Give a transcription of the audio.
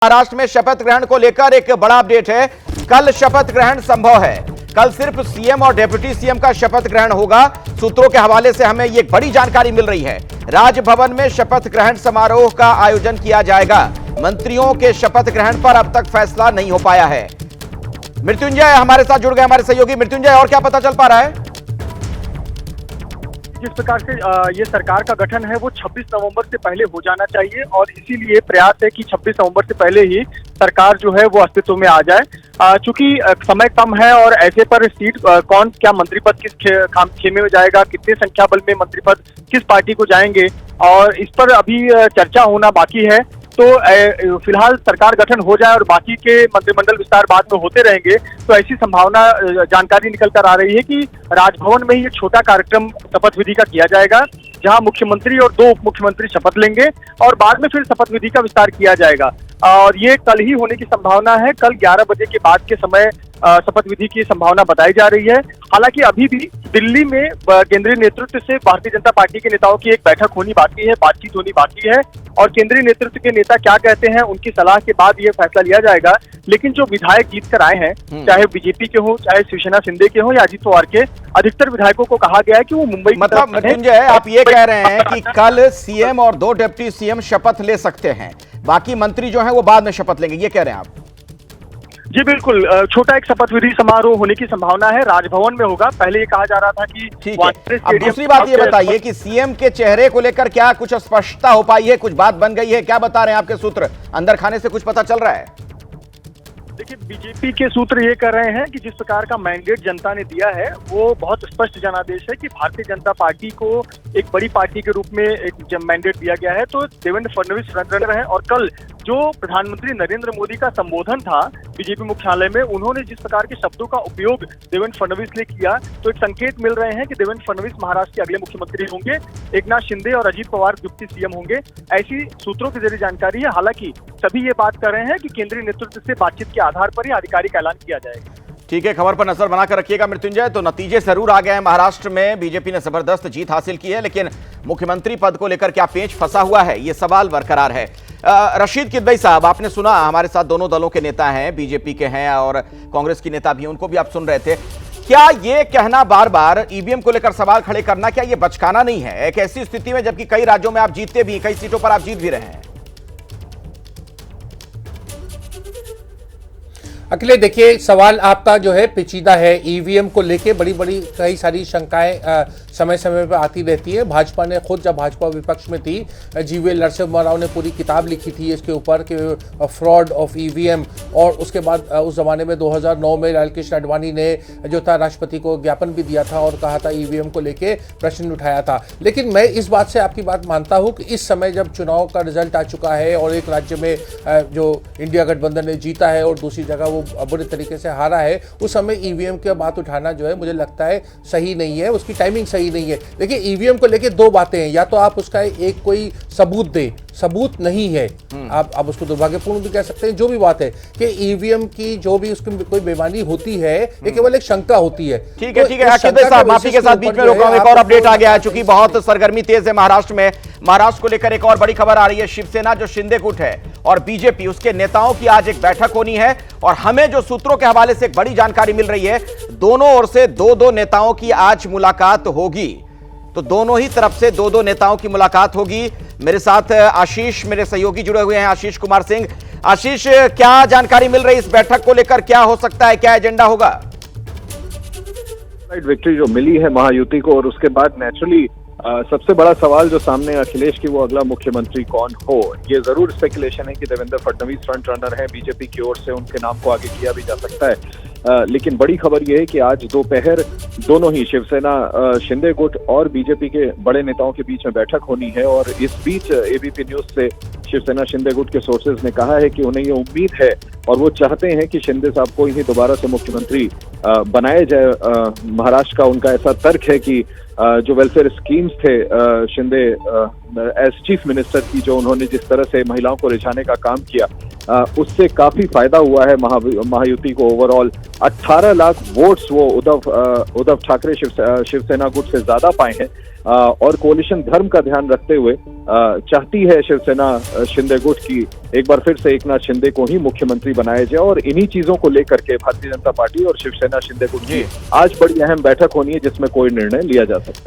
महाराष्ट्र में शपथ ग्रहण को लेकर एक बड़ा अपडेट है। कल शपथ ग्रहण संभव है। कल सिर्फ सीएम और डिप्टी सीएम का शपथ ग्रहण होगा। सूत्रों के हवाले से हमें ये बड़ी जानकारी मिल रही है। राजभवन में शपथ ग्रहण समारोह का आयोजन किया जाएगा। मंत्रियों के शपथ ग्रहण पर अब तक फैसला नहीं हो पाया है। मृत्युंजय हमारे साथ जुड़ गए, हमारे सहयोगी। मृत्युंजय, और क्या पता चल पा रहा है? जिस प्रकार से ये सरकार का गठन है वो 26 नवंबर से पहले हो जाना चाहिए और इसीलिए प्रयास है कि 26 नवंबर से पहले ही सरकार जो है वो अस्तित्व में आ जाए। चूंकि समय कम है और ऐसे पर सीट कौन क्या मंत्री पद किस खेमे में जाएगा, कितने संख्या बल में मंत्री पद किस पार्टी को जाएंगे, और इस पर अभी चर्चा होना बाकी है। तो फिलहाल सरकार गठन हो जाए और बाकी के मंत्रिमंडल विस्तार बाद में होते रहेंगे, तो ऐसी संभावना जानकारी निकल कर आ रही है कि राजभवन में ही एक छोटा कार्यक्रम शपथ विधि का किया जाएगा, जहां मुख्यमंत्री और 2 उप मुख्यमंत्री शपथ लेंगे और बाद में फिर शपथ विधि का विस्तार किया जाएगा। और ये कल ही होने की संभावना है। कल 11 बजे के बाद के समय शपथ विधि की संभावना बताई जा रही है। हालांकि अभी भी दिल्ली में केंद्रीय नेतृत्व से भारतीय जनता पार्टी के नेताओं की एक बैठक होनी बाकी है, बातचीत होनी बाकी है, और केंद्रीय नेतृत्व के नेता क्या कहते हैं उनकी सलाह के बाद ये फैसला लिया जाएगा। लेकिन जो विधायक जीत कर आए हैं, चाहे बीजेपी के हो, चाहे शिवसेना शिंदे के हो या अजित पवार के, अधिकतर विधायकों को कहा गया है कि वो मुंबई मतलब मृत्युंजय, आप ये कह रहे हैं कि कल सीएम और 2 डिप्टी सीएम शपथ ले सकते हैं, बाकी मंत्री जो हैं वो बाद में शपथ लेंगे, ये कह रहे हैं आप? जी बिल्कुल, छोटा एक शपथ विधि समारोह होने की संभावना है। राजभवन में होगा। पहले ये कहा जा रहा था कि ठीक है। अब दूसरी बात ये बताइए कि सीएम के चेहरे को लेकर क्या कुछ स्पष्टता हो पाई है, कुछ बात बन गई है? क्या बता रहे हैं आपके सूत्र? अंदर खाने से कुछ पता चल रहा है? देखिए, बीजेपी के सूत्र ये कर रहे हैं कि जिस प्रकार का मैंडेट जनता ने दिया है वो बहुत स्पष्ट जनादेश है कि भारतीय जनता पार्टी को एक बड़ी पार्टी के रूप में एक मैंडेट दिया गया है। तो देवेंद्र फडणवीस फ्रंट रनर है, और कल जो प्रधानमंत्री नरेंद्र मोदी का संबोधन था बीजेपी मुख्यालय में, उन्होंने जिस प्रकार के शब्दों का उपयोग देवेंद्र फडणवीस ने किया, तो एक संकेत मिल रहे हैं कि देवेंद्र फडणवीस महाराष्ट्र के अगले मुख्यमंत्री होंगे। एकनाथ शिंदे और अजित पवार डिप्टी सीएम होंगे, ऐसी सूत्रों के जरिए जानकारी है। हालांकि सभी ये बात कर रहे हैं कि केंद्रीय नेतृत्व से बातचीत के आधार पर ही आधिकारिक ऐलान किया जाएगा। ठीक है, खबर पर नजर बनाकर रखिएगा मृत्युंजय। तो नतीजे जरूर आ गए हैं। महाराष्ट्र में बीजेपी ने जबरदस्त जीत हासिल की है, लेकिन मुख्यमंत्री पद को लेकर क्या पेंच फंसा हुआ है, ये सवाल बरकरार है। रशीद किदवई साहब, आपने सुना, हमारे साथ दोनों दलों के नेता हैं, बीजेपी के हैं और कांग्रेस की नेता भी, उनको भी आप सुन रहे थे। क्या ये कहना बार बार ईवीएम को लेकर सवाल खड़े करना, क्या ये बचकाना नहीं है एक ऐसी स्थिति में जबकि कई राज्यों में आप जीतते भी, कई सीटों पर आप जीत भी रहे हैं? अखिलेश, देखिए, सवाल आपका जो है पेचीदा है। ईवीएम को लेके बड़ी बड़ी कई सारी शंकाएं समय समय पर आती रहती है। भाजपा ने खुद, जब भाजपा विपक्ष में थी, जीवी नरसिम्हा राव ने पूरी किताब लिखी थी इसके ऊपर कि फ्रॉड ऑफ ईवीएम, और उसके बाद उस जमाने में 2009 में लाल कृष्ण आडवाणी ने जो था राष्ट्रपति को ज्ञापन भी दिया था और कहा था, ईवीएम को लेके प्रश्न उठाया था। लेकिन मैं इस बात से आपकी बात मानता हूँ कि इस समय जब चुनाव का रिजल्ट आ चुका है और एक राज्य में जो इंडिया गठबंधन ने जीता है और दूसरी जगह वो बुरे तरीके से हारा है, उस समय ईवीएम की बात उठाना जो है मुझे लगता है सही नहीं है, उसकी टाइमिंग सही नहीं है। देखिए, ईवीएम को लेके 2 बातें हैं, या तो आप उसका एक कोई सबूत दे, सबूत नहीं है, आप उसको दुर्भाग्यपूर्ण भी कह सकते हैं। जो भी बात है कि ईवीएम की जो भी उसकी कोई बेईमानी होती है, ये केवल एक शंका होती है। ठीक है, ठीक है। साहब, माफी के साथ बीच में रोक रहा हूं, एक और अपडेट आ गया है, चूंकि बहुत सरगर्मी तेज है महाराष्ट्र में। महाराष्ट्र को लेकर एक और बड़ी खबर आ रही है। शिवसेना जो शिंदे गुट है और बीजेपी, उसके नेताओं की आज एक बैठक होनी है, और हमें जो सूत्रों के हवाले से एक बड़ी जानकारी मिल रही है, दोनों ओर से 2-2 नेताओं की आज मुलाकात होगी। तो दोनों ही तरफ से 2-2 नेताओं की मुलाकात होगी। मेरे साथ आशीष, मेरे सहयोगी, जुड़े हुए हैं, आशीष कुमार सिंह। आशीष, क्या जानकारी मिल रही है इस बैठक को लेकर? क्या हो सकता है, क्या एजेंडा होगा? विक्ट्री जो मिली है महायुति को, और उसके बाद नेचुरली सबसे बड़ा सवाल जो सामने अखिलेश की, वो अगला मुख्यमंत्री कौन हो। ये जरूर स्पेकुलेशन है कि देवेंद्र फडणवीस फ्रंट रनर है, बीजेपी की ओर से उनके नाम को आगे किया भी जा सकता है। लेकिन बड़ी खबर यह है कि आज दोपहर दोनों ही शिवसेना शिंदे गुट और बीजेपी के बड़े नेताओं के बीच में बैठक होनी है। और इस बीच एबीपी न्यूज से शिवसेना शिंदे गुट के सोर्सेज ने कहा है कि उन्हें ये उम्मीद है और वो चाहते हैं कि शिंदे साहब को ही दोबारा से मुख्यमंत्री बनाया जाए। महाराष्ट्र का उनका ऐसा तर्क है कि जो वेलफेयर स्कीम्स थे शिंदे एज चीफ मिनिस्टर की जो उन्होंने जिस तरह से महिलाओं को रिझाने का काम किया, उससे काफी फायदा हुआ है महायुति को। ओवरऑल 18 लाख वोट्स वो उद्धव ठाकरे शिवसेना गुट से ज्यादा पाए हैं, और कोalition धर्म का ध्यान रखते हुए चाहती है शिवसेना शिंदे गुट की एक बार फिर से एकनाथ शिंदे को ही मुख्यमंत्री बनाया जाए। और इन्हीं चीजों को लेकर के भारतीय जनता पार्टी और शिवसेना शिंदे गुट की आज बड़ी अहम बैठक होनी है, जिसमें कोई निर्णय लिया जा सकता है।